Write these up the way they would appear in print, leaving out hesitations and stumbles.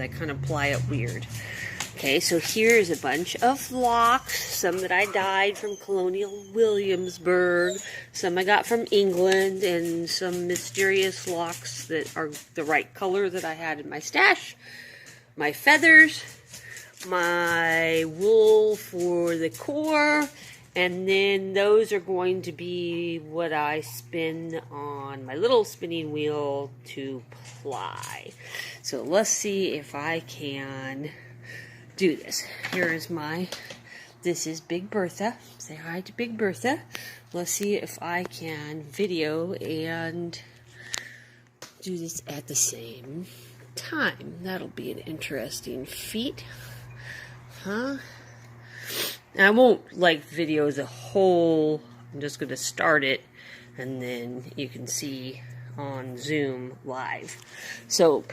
I kind of ply it weird. Okay, so here's a bunch of locks, some that I dyed from Colonial Williamsburg, some I got from England, and some mysterious locks that are the right color that I had in my stash. My feathers, my wool for the core, and then those are going to be what I spin on my little spinning wheel to ply. So let's see if I can do this. This is Big Bertha. Say hi to Big Bertha. Let's see if I can video and do this at the same time. That'll be an interesting feat. Huh? I won't video the whole, I'm just going to start it and then you can see on Zoom live. So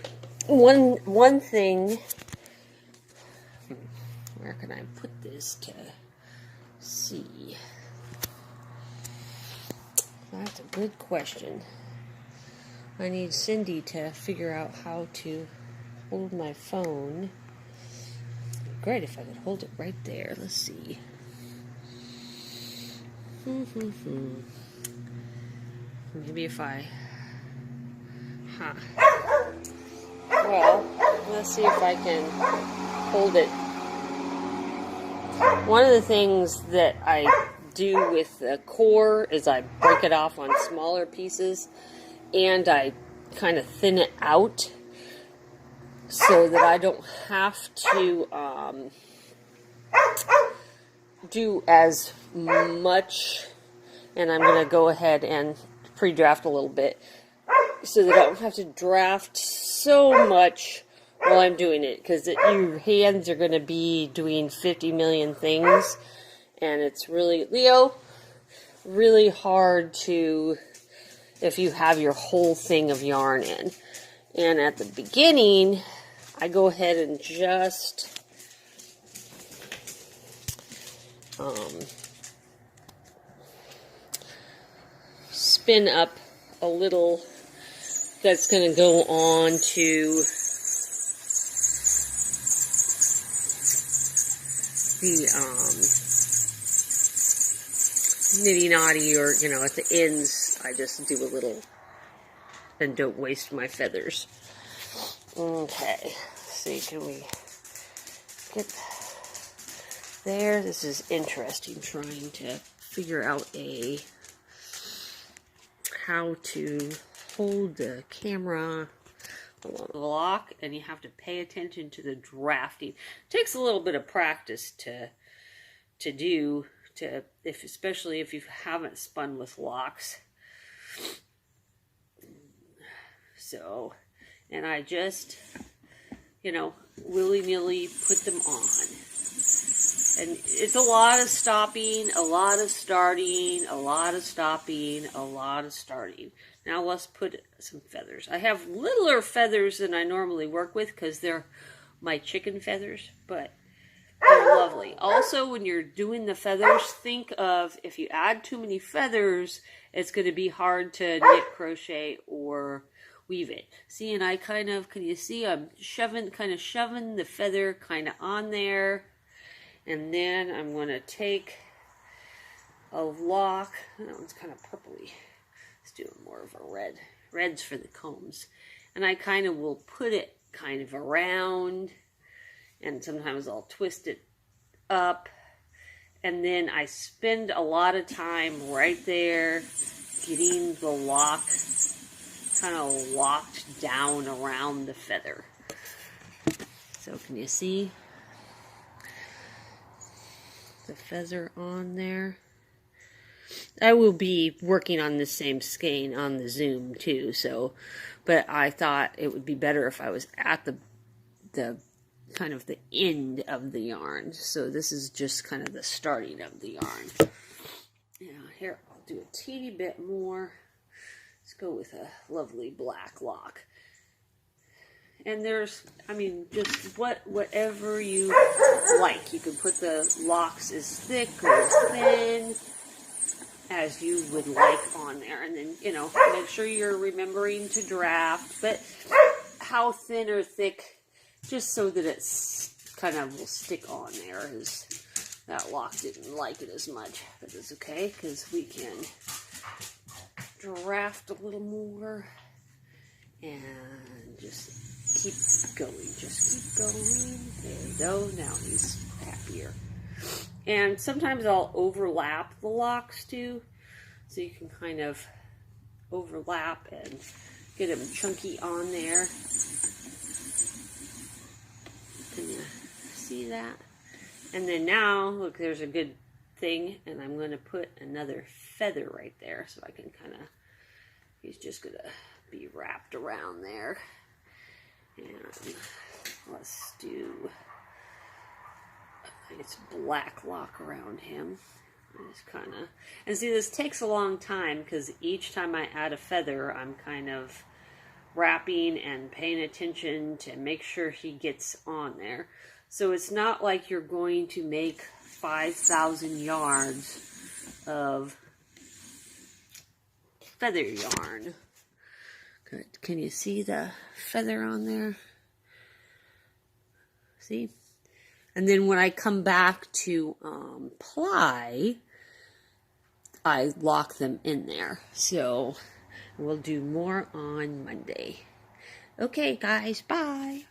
one thing, where can I put this to see? That's a good question. I need Cindy to figure out how to hold my phone. Great if I could hold it right there. Let's see. Maybe if I... Well, let's see if I can hold it. One of the things that I do with the core is I break it off on smaller pieces and I kind of thin it out so that I don't have to do as much. And I'm going to go ahead and pre-draft a little bit so that I don't have to draft so much while I'm doing it, because your hands are going to be doing 50 million things, and it's really, Leo, really hard to, if you have your whole thing of yarn in. And at the beginning, I go ahead and just spin up a little that's going to go on to the nitty knotty, or at the ends I just do a little and don't waste my feathers. Okay, let's see, can we get there? This is interesting, trying to figure out how to hold the camera lock, and you have to pay attention to the drafting. It takes a little bit of practice especially if you haven't spun with locks. So, and I just, willy-nilly put them on. And it's a lot of stopping, a lot of starting, a lot of stopping, a lot of starting. Now let's put some feathers. I have littler feathers than I normally work with because they're my chicken feathers, but they're lovely. Also, when you're doing the feathers, think of if you add too many feathers, it's going to be hard to knit, crochet, or weave it. See, and I can you see I'm shoving the feather kind of on there. And then I'm going to take a lock. That one's kind of purpley. Let's do more of a red. Red's for the combs. And I kind of will put it kind of around. And sometimes I'll twist it up. And then I spend a lot of time right there getting the lock kind of locked down around the feather. So can you see the feather on there? I will be working on the same skein on the Zoom too, but I thought it would be better if I was at the kind of the end of the yarn. So this is just kind of the starting of the yarn. Here I'll do a teeny bit more. Let's go with a lovely black lock. And there's, just whatever you like. You can put the locks as thick or thin as you would like on there. And then, make sure you're remembering to draft. But how thin or thick just so that it's kind of will stick on there. As that lock didn't like it as much, but it's okay because we can draft a little more and just keep going. Just keep going. There we go. Now he's happier. And sometimes I'll overlap the locks too, so you can kind of overlap and get them chunky on there. Can you see that? And then now, look, there's a good thing, and I'm going to put another feather right there, so I can kind of, he's just going to be wrapped around there. And let's do, it's black lock around him. I just kind of, and see, this takes a long time because each time I add a feather, I'm kind of wrapping and paying attention to make sure he gets on there. So it's not like you're going to make 5,000 yards of feather yarn. Good. Can you see the feather on there? See? And then when I come back to ply, I lock them in there. So we'll do more on Monday. Okay, guys, bye.